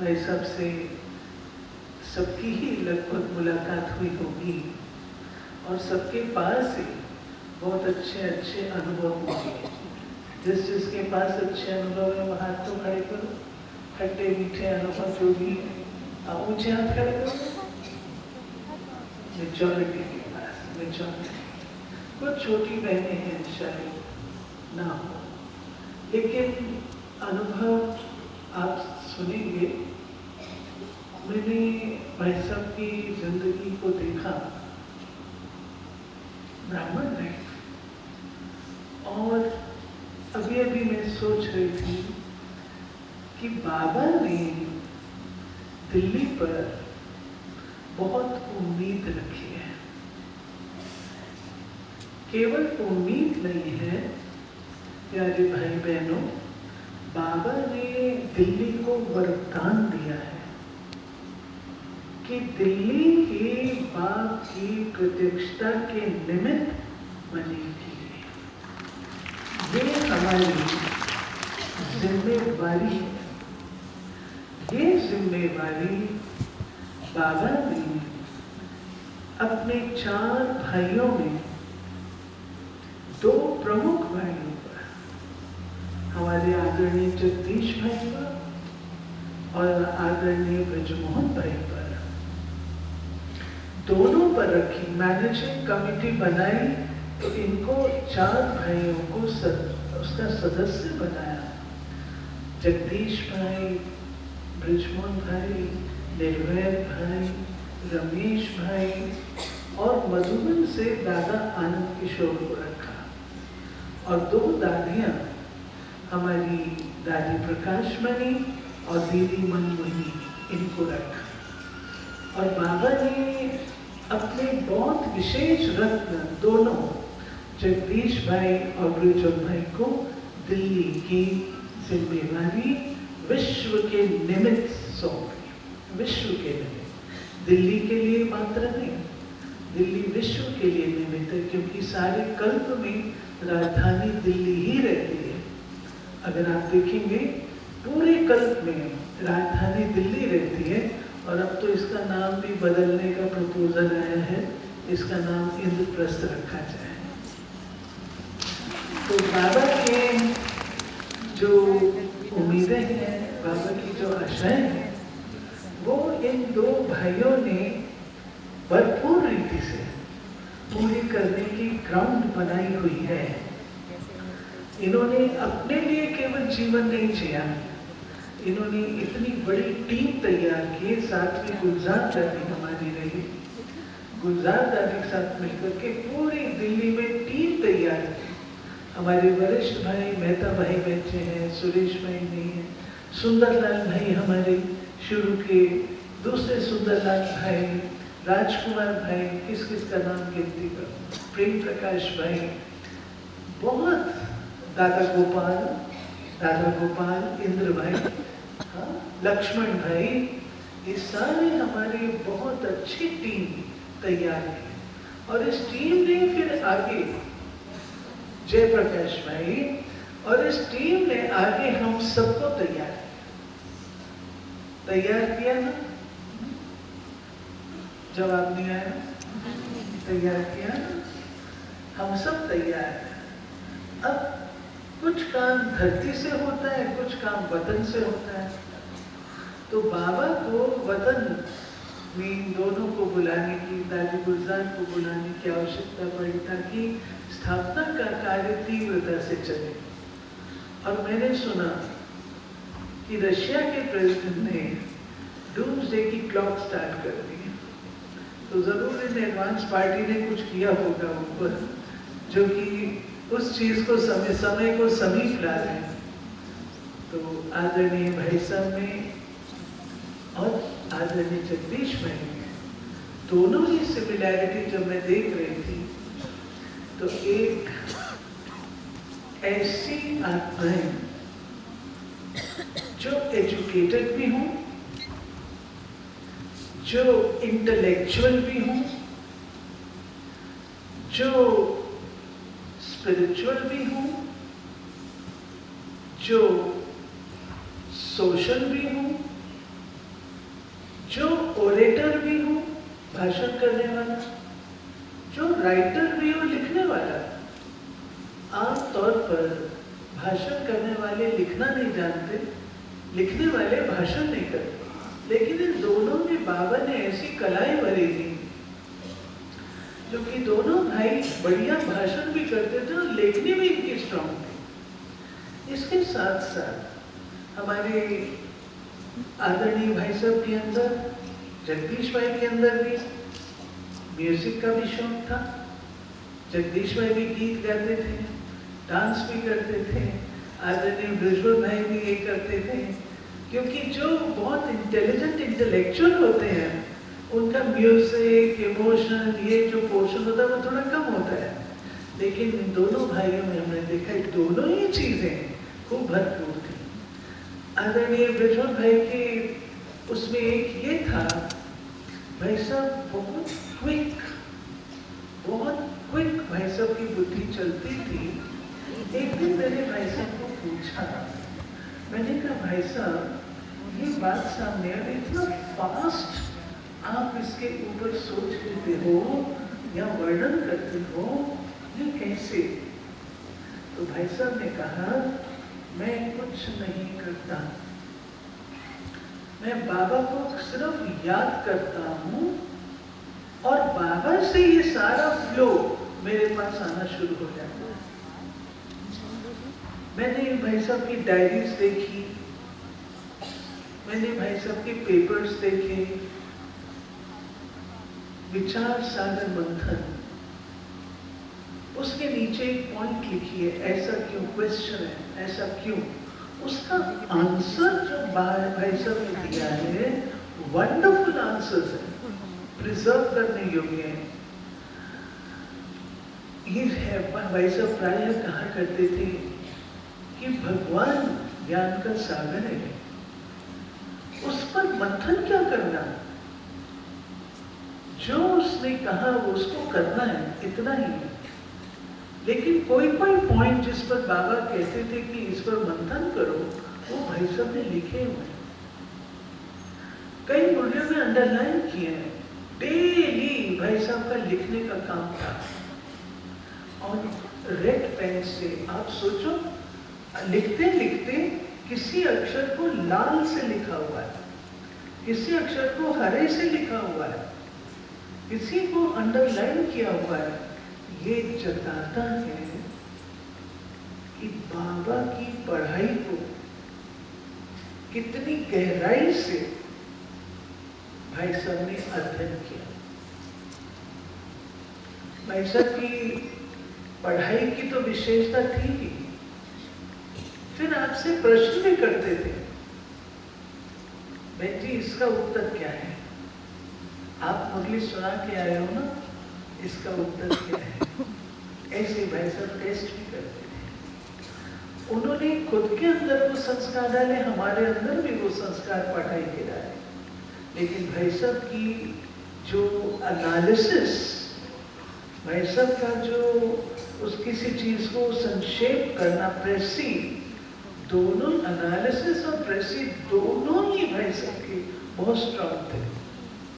भाई साहब से सबकी ही लगभग मुलाकात हुई होगी और सबके पास ही बहुत अच्छे अच्छे अनुभव होंगे। जिसके पास अच्छे अनुभव है वहाँ हाथ तो खड़े करो, खट्टे मीठे अनुभव जो भी ऊंचे हाथ खड़े करो। मेजॉरिटी के पास, मेजॉरिटी कुछ छोटी बहनें हैं शायद ना हो, लेकिन अनुभव आप सुनेंगे। मैंने भाई साहब की जिंदगी को देखा, ब्राह्मण लाइफ, और अभी अभी मैं सोच रही थी कि बाबा ने दिल्ली पर बहुत उम्मीद रखी है। केवल उम्मीद नहीं है प्यारे भाई बहनों, बाबा ने दिल्ली को वरदान दिया है कि दिल्ली के बाप की प्रत्यक्षता के निमित्त बनेगी। ये हमारी जिम्मेवारी है। ये जिम्मेवारी बाबा ने अपने 4 भाइयों में 2 प्रमुख भाइयों पर, हमारे आदरणीय जगदीश भाई पर और आदरणीय ब्रजमोहन भाई पर, दोनों पर रखी। मैनेजिंग कमेटी बनाई तो इनको 4 भाइयों को उसका सदस्य बनाया। जगदीश भाई, ब्रजमोहन भाई, निर्भय भाई, रमेश भाई और मधुबन से दादा आनंद किशोर को रखा। और 2 दादियाँ, हमारी दादी प्रकाशमणि और दीदी मनमोहिनी, इनको रखा। और बाबा ने अपने बहुत विशेष रत्न दोनों जगदीश भाई और ब्रजमोहन भाई को दिल्ली की जिम्मेवारी विश्व के निमित्त सौंपी। विश्व के निमित्त, दिल्ली के लिए मात्र नहीं, दिल्ली विश्व के लिए निमित्त है, क्योंकि सारे कल्प में राजधानी दिल्ली ही रहती है। अगर आप देखेंगे पूरे कल्प में राजधानी दिल्ली रहती है। और अब तो इसका नाम भी बदलने का प्रपोजल आया है, इसका नाम इंद्रप्रस्थ रखा जाए। तो बाबा के जो उम्मीदें हैं, बाबा की जो आशाएं हैं, वो इन 2 भाइयों ने भरपूर रीति से पूरी करने की ग्राउंड बनाई हुई है। इन्होंने अपने लिए केवल जीवन नहीं जिया, इन्होंने इतनी बड़ी टीम तैयार की। साथ में गुलजार दादी हमारी रही, गुलजार दादी के साथ मिलकर के पूरी दिल्ली में टीम तैयार की। हमारे वरिष्ठ भाई मेहता भाई बैठे हैं, सुरेश भाई नहीं है, सुंदरलाल भाई हमारे शुरू के, दूसरे सुंदरलाल भाई, राजकुमार भाई, किस किस का नाम गिनती करो, प्रेम प्रकाश भाई, बहुत, दादा गोपाल, इंद्र भाई, हाँ, लक्ष्मण भाई, ये सारे हमारी बहुत अच्छी टीम तैयार की। और इस टीम ने फिर आगे जयप्रकाश भाई, और इस टीम ने आगे हम सबको तैयार किया ना? जवाब नहीं आया? तैयार किया ना? हम सब तैयार हैं। अब कुछ काम धरती से होता है, कुछ काम वतन से होता है। तो बाबा को वतन में इन दोनों को बुलाने की, दादी गुलजार को बुलाने की आवश्यकता पड़ी ताकि स्थापना का कार्य तीव्रता से चले। और मैंने सुना कि रशिया के प्रेसिडेंट ने डूम्सडे की क्लॉक स्टार्ट कर दी, तो जरूर इन एडवांस पार्टी ने कुछ किया होगा ऊपर, जो कि उस चीज को समय को समीप ला रहे हैं। तो आदरणीय भाई साहब ने और आदरणीय जगदीश भाई ने दोनों ही सिमिलैरिटी जब मैं देख रही थी, तो एक ऐसी आत्माएं जो एजुकेटेड भी हूं, जो इंटेलेक्चुअल भी हूं, जो स्पिरिचुअल भी हूं, जो सोशल भी हूं जो ओरेटर भी हो, भाषण करने वाला, जो राइटर भी हो, लिखने वाला। आमतौर पर भाषण करने वाले लिखना नहीं जानते, लिखने वाले भाषण नहीं करते, लेकिन इन दोनों में बाबा ने ऐसी कलाएं भरी थी, जो कि दोनों भाई बढ़िया भाषण भी करते थे और लेखनी भी इनकी स्ट्रॉन्ग थी। इसके साथ साथ हमारे आदरणीय भाई साहब के अंदर, जगदीश भाई के अंदर भी म्यूजिक का भी शौक था। जगदीश भाई भी गीत गाते थे, डांस भी करते थे। आदरणीय ब्रिजभूषण भाई भी ये करते थे, क्योंकि जो बहुत इंटेलिजेंट इंटेलेक्चुअल होते हैं उनका म्यूजिक, इमोशन, ये जो पोर्शन होता है वो थोड़ा कम होता है। लेकिन इन दोनों भाइयों में हमने देखा दोनों ही चीजें खूब भरपूर थी। आदरणीय ब्रिजभूषण भाई के उसमें एक ये था, भाई साहब बहुत क्विक भाई साहब की बुद्धि चलती थी। एक दिन मैंने भाई साहब को पूछा, मैंने कहा भाई साहब ये बात सामने आ, इतना फास्ट आप इसके ऊपर सोच लेते हो या वर्णन करते हो, ये कैसे? तो भाई साहब ने कहा मैं कुछ नहीं करता, मैं बाबा को सिर्फ याद करता हूँ और बाबा से ये सारा फ्लो मेरे पास आना शुरू हो जाता है। मैंने भाई साहब की डायरीज देखी, मैंने भाई साहब के पेपर्स देखे, विचार सागर मंथन, उसके नीचे एक पॉइंट लिखी है, ऐसा क्यों, क्वेश्चन है, ऐसा क्यों, उसका आंसर जो भाई साहब ने दिया है वंडरफुल आंसर्स है, प्रिजर्व करने योग्य है। ये है, भाई साहब प्रायः कहा करते थे कि भगवान ज्ञान का सागर है, उस पर मंथन क्या करना, जो उसने कहा वो उसको करना है, इतना ही है। लेकिन कोई पॉइंट जिस पर बाबा कहते थे कि इस पर मंथन करो, वो भाई साहब ने लिखे हुए हैं, कई वीडियो में अंडरलाइन किए हैं। डेली भाई साहब का लिखने का काम था, और रेड पेन से आप सोचो, लिखते लिखते किसी अक्षर को लाल से लिखा हुआ है, किसी अक्षर को हरे से लिखा हुआ है, किसी को अंडरलाइन किया हुआ है। ये जताता है कि बाबा की पढ़ाई को कितनी गहराई से भाई साहब ने अध्ययन किया। भाई साहब की पढ़ाई की तो विशेषता थी ही, फिर आपसे प्रश्न भी करते थे, बेटी इसका उत्तर क्या है, आप मुरली सुना के आए हो ना, इसका उत्तर क्या है। ऐसे भाई साहब टेस्ट भी करते थे। उन्होंने खुद के अंदर वो संस्कार डाले, हमारे अंदर भी वो संस्कार पढ़ाई के डाले। लेकिन भाई साहब की जो एनालिसिस, भाई साहब का जो उस किसी चीज को संक्षेप करना, प्रेसी, दोनों एनालिसिस और प्रेसी दोनों ही भाई साहब के बहुत स्ट्रॉन्ग थे।